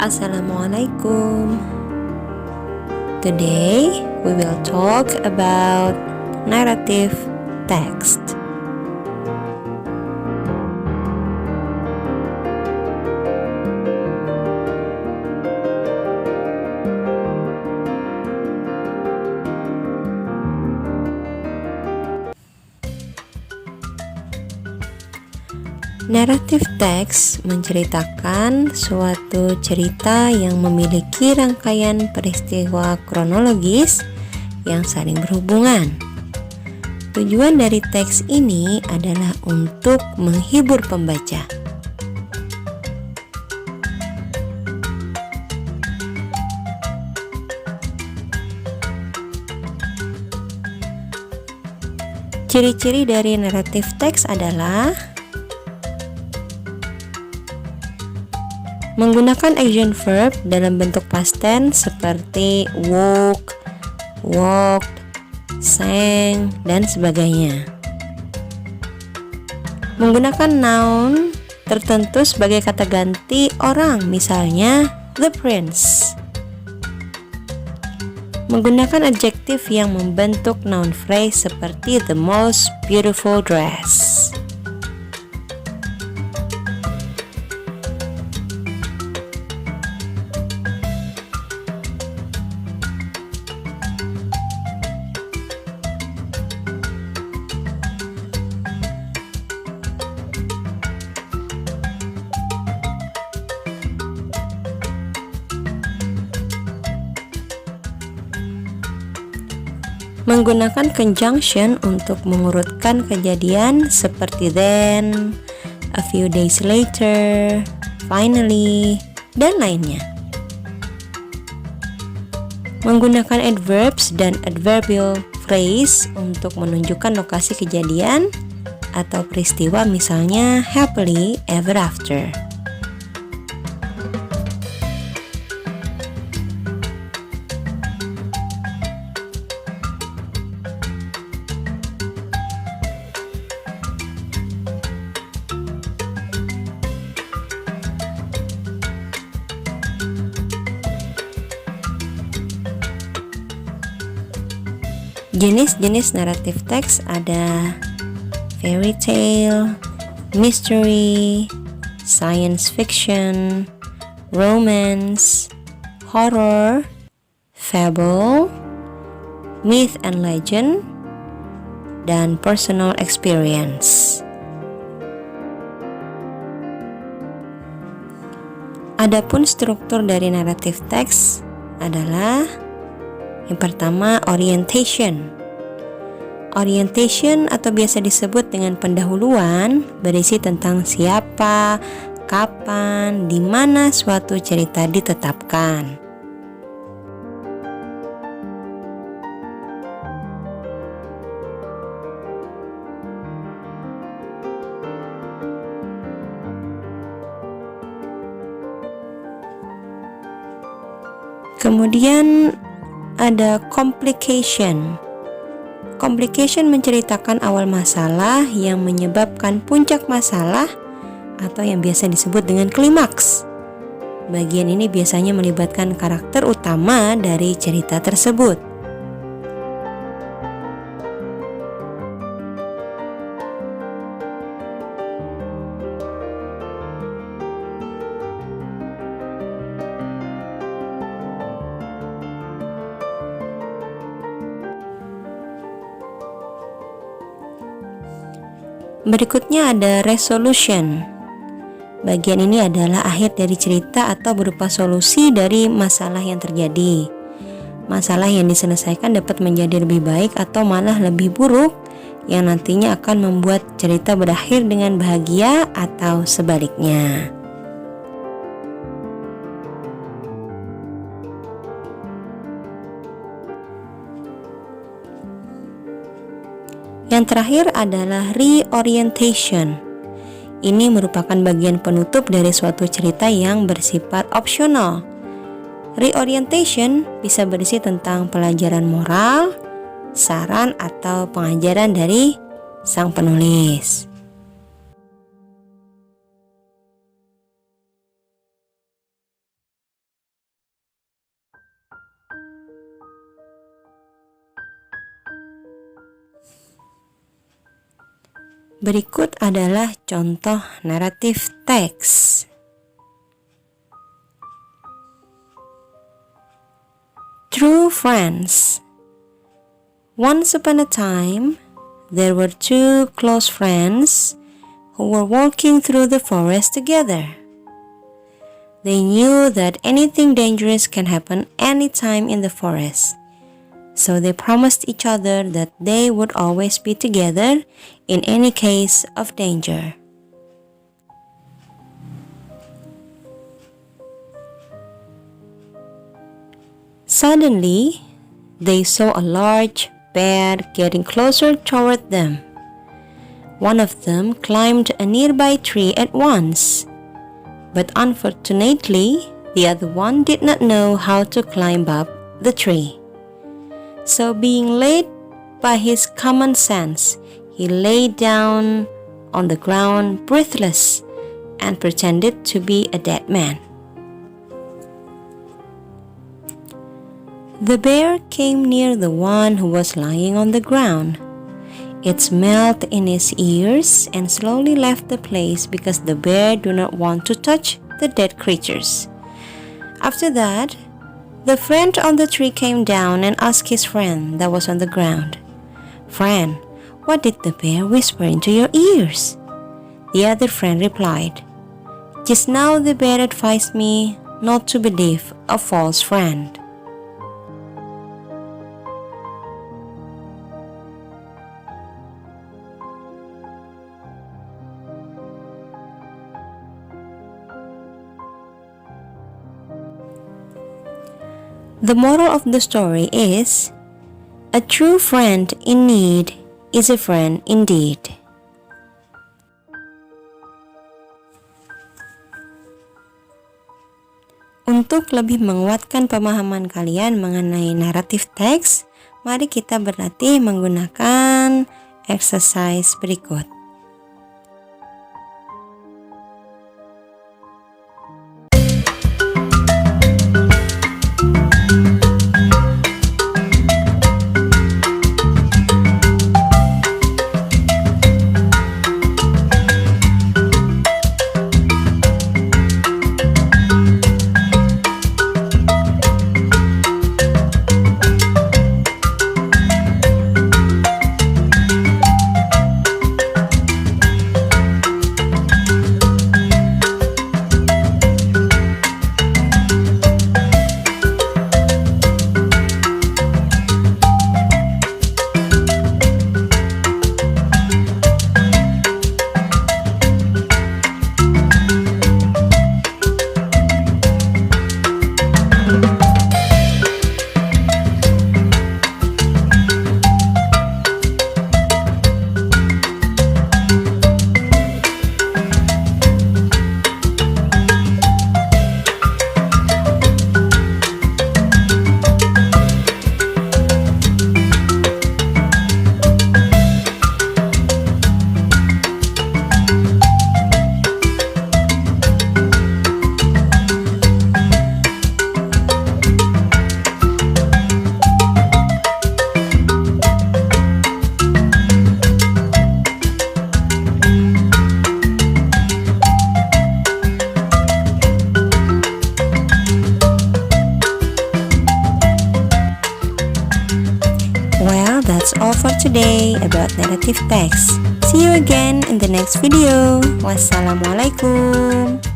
Assalamualaikum. Today we will talk about narrative text. Narrative text menceritakan suatu cerita yang memiliki rangkaian peristiwa kronologis yang saling berhubungan. Tujuan dari teks ini adalah untuk menghibur pembaca. Ciri-ciri dari narrative text adalah menggunakan action verb dalam bentuk past tense seperti woke, walked, sang, dan sebagainya. Menggunakan noun tertentu sebagai kata ganti orang, misalnya the prince. Menggunakan adjektif yang membentuk noun phrase seperti the most beautiful dress. Menggunakan conjunction untuk mengurutkan kejadian seperti then, a few days later, finally, dan lainnya. Menggunakan adverbs dan adverbial phrase untuk menunjukkan lokasi kejadian atau peristiwa, misalnya happily ever after. Jenis-jenis naratif teks ada fairy tale, mystery, science fiction, romance, horror, fable, myth and legend, dan personal experience. Adapun struktur dari naratif teks adalah yang pertama, orientation. Orientation atau biasa disebut dengan pendahuluan berisi tentang siapa, kapan, di mana suatu cerita ditetapkan. Kemudian ada complication. Complication menceritakan awal masalah yang menyebabkan puncak masalah atau yang biasa disebut dengan klimaks. Bagian ini biasanya melibatkan karakter utama dari cerita tersebut. Berikutnya ada resolution. Bagian ini adalah akhir dari cerita atau berupa solusi dari masalah yang terjadi. Masalah yang diselesaikan dapat menjadi lebih baik atau malah lebih buruk, yang nantinya akan membuat cerita berakhir dengan bahagia atau sebaliknya. Yang terakhir adalah reorientation. Ini merupakan bagian penutup dari suatu cerita yang bersifat opsional. Reorientation bisa berisi tentang pelajaran moral, saran atau pengajaran dari sang penulis. Berikut adalah contoh naratif teks. True friends. Once upon a time, there were two close friends who were walking through the forest together. They knew that anything dangerous can happen anytime in the forest, so they promised each other that they would always be together in any case of danger. Suddenly, they saw a large bear getting closer toward them. One of them climbed a nearby tree at once, but unfortunately, the other one did not know how to climb up the tree. So being led by his common sense, he lay down on the ground breathless and pretended to be a dead man. The bear came near the one who was lying on the ground. It smelled in his ears and slowly left the place because the bear did not want to touch the dead creatures. After that, the friend on the tree came down and asked his friend that was on the ground, "Friend, what did the bear whisper into your ears?" The other friend replied, "Just now the bear advised me not to believe a false friend." The moral of the story is, a true friend in need is a friend indeed. Untuk lebih menguatkan pemahaman kalian mengenai naratif teks, mari kita berlatih menggunakan exercise berikut. That's all for today about narrative text. See you again in the next video. Wassalamualaikum.